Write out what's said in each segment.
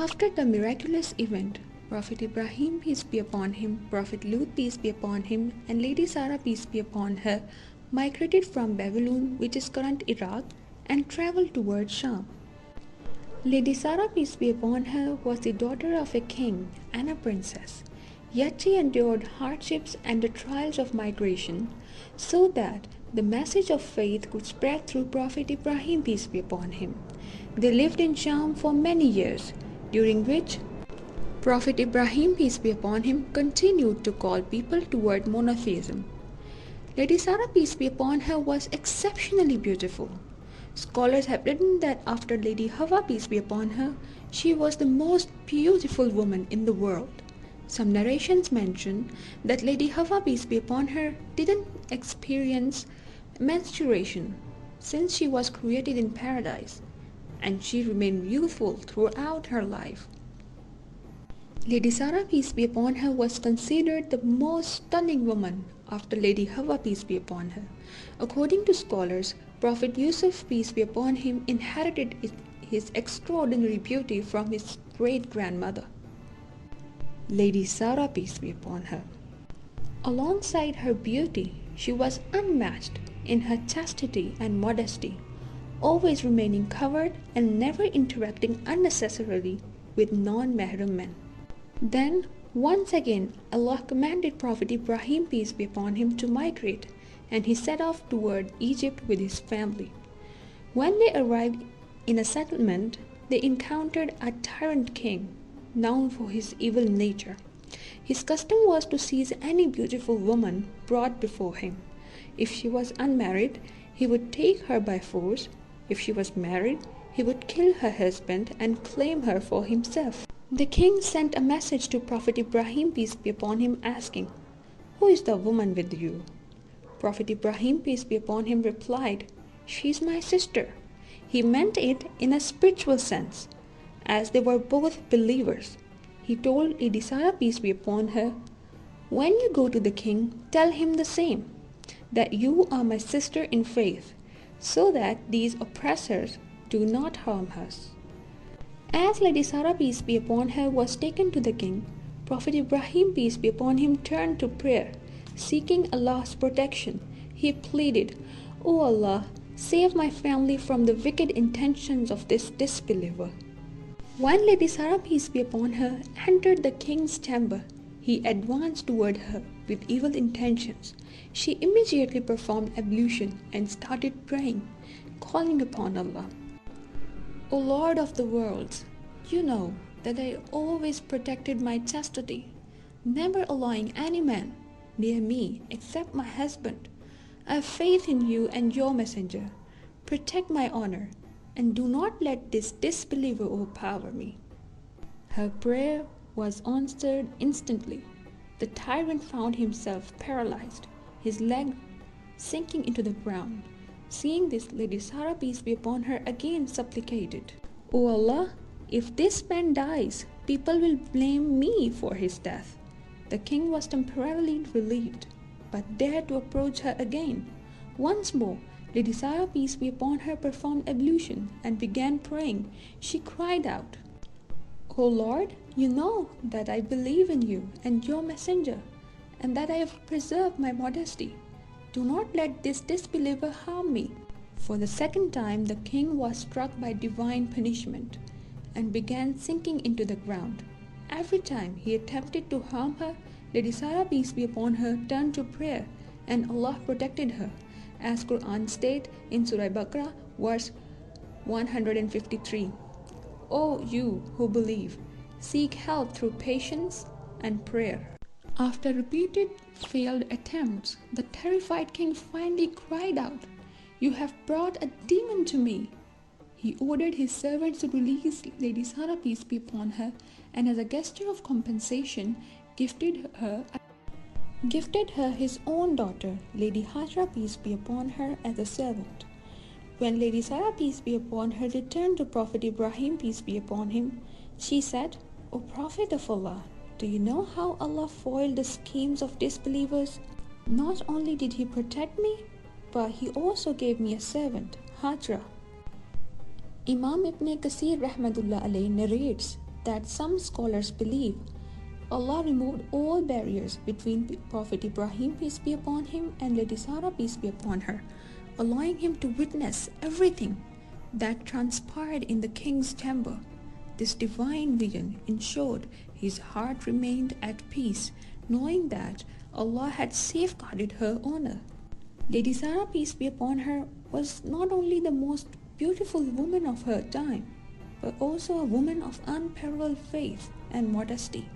After the miraculous event, Prophet Ibrahim, peace be upon him, Prophet Lut, peace be upon him, and Lady Sarah, peace be upon her, migrated from Babylon, which is current Iraq, and traveled towards Sham. Lady Sarah, peace be upon her, was the daughter of a king and a princess. Yet she endured hardships and the trials of migration, so that the message of faith could spread through Prophet Ibrahim, peace be upon him. They lived in Sham for many years, during which Prophet Ibrahim, peace be upon him, continued to call people toward monotheism. Lady Sarah, peace be upon her, was exceptionally beautiful. Scholars have written that after Lady Hawa, peace be upon her, she was the most beautiful woman in the world. Some narrations mention that Lady Hawa, peace be upon her, didn't experience menstruation since she was created in paradise, and she remained youthful throughout her life. Lady Sarah, peace be upon her, was considered the most stunning woman after Lady Hawa, peace be upon her. According to scholars, Prophet Yusuf, peace be upon him, inherited his extraordinary beauty from his great-grandmother, Lady Sarah, peace be upon her. Alongside her beauty, she was unmatched in her chastity and modesty, always remaining covered and never interacting unnecessarily with non-mahram men. Then, once again, Allah commanded Prophet Ibrahim, peace be upon him, to migrate, and he set off toward Egypt with his family. When they arrived in a settlement, they encountered a tyrant king, known for his evil nature. His custom was to seize any beautiful woman brought before him. If she was unmarried, he would take her by force. If she was married, he would kill her husband and claim her for himself. The king sent a message to Prophet Ibrahim, peace be upon him, asking, "Who is the woman with you?" Prophet Ibrahim, peace be upon him, replied, "She is my sister." He meant it in a spiritual sense, as they were both believers. He told Lady Sarah, peace be upon her, "When you go to the king, tell him the same, that you are my sister in faith, so that these oppressors do not harm us." As Lady Sarah, peace be upon her, was taken to the king, Prophet Ibrahim, peace be upon him, turned to prayer, seeking Allah's protection. He pleaded, "O Allah, save my family from the wicked intentions of this disbeliever." When Lady Sarah, peace be upon her, entered the king's chamber, he advanced toward her with evil intentions. She immediately performed ablution and started praying, calling upon Allah. "O Lord of the worlds, you know that I always protected my chastity, never allowing any man near me except my husband. I have faith in you and your messenger. Protect my honor, and do not let this disbeliever overpower me." Her prayer was answered instantly. The tyrant found himself paralyzed, his leg sinking into the ground. Seeing this, Lady Sarah, peace be upon her, again supplicated, "O Allah, if this man dies, people will blame me for his death." The king was temporarily relieved, but dared to approach her again. Once more, Lady Sarah, peace be upon her, performed ablution and began praying. She cried out, "O Lord, you know that I believe in you and your messenger, and that I have preserved my modesty. Do not let this disbeliever harm me." For the second time, the king was struck by divine punishment and began sinking into the ground. Every time he attempted to harm her, Lady Sarah, peace be upon her, turned to prayer, and Allah protected her, as Quran states in Surah Baqarah, verse 153. "O you who believe, seek help through patience and prayer." After repeated failed attempts, the terrified king finally cried out, "You have brought a demon to me." He ordered his servants to release Lady Sarah, peace be upon her, and as a gesture of compensation, gifted her his own daughter, Lady Hajra, peace be upon her, as a servant. When Lady Sarah, peace be upon her, returned to Prophet Ibrahim, peace be upon him, she said, "O Prophet of Allah, do you know how Allah foiled the schemes of disbelievers? Not only did He protect me, but He also gave me a servant, Hajra." Imam Ibn Kasir rahmatullah alayhi narrates that some scholars believe Allah removed all barriers between Prophet Ibrahim, peace be upon him, and Lady Sarah, peace be upon her, allowing him to witness everything that transpired in the king's chamber. This divine vision ensured his heart remained at peace, knowing that Allah had safeguarded her honor. Lady Sarah, peace be upon her, was not only the most beautiful woman of her time, but also a woman of unparalleled faith and modesty.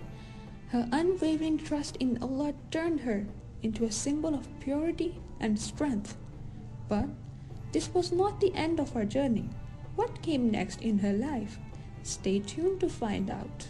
Her unwavering trust in Allah turned her into a symbol of purity and strength. But this was not the end of her journey. What came next in her life? Stay tuned to find out.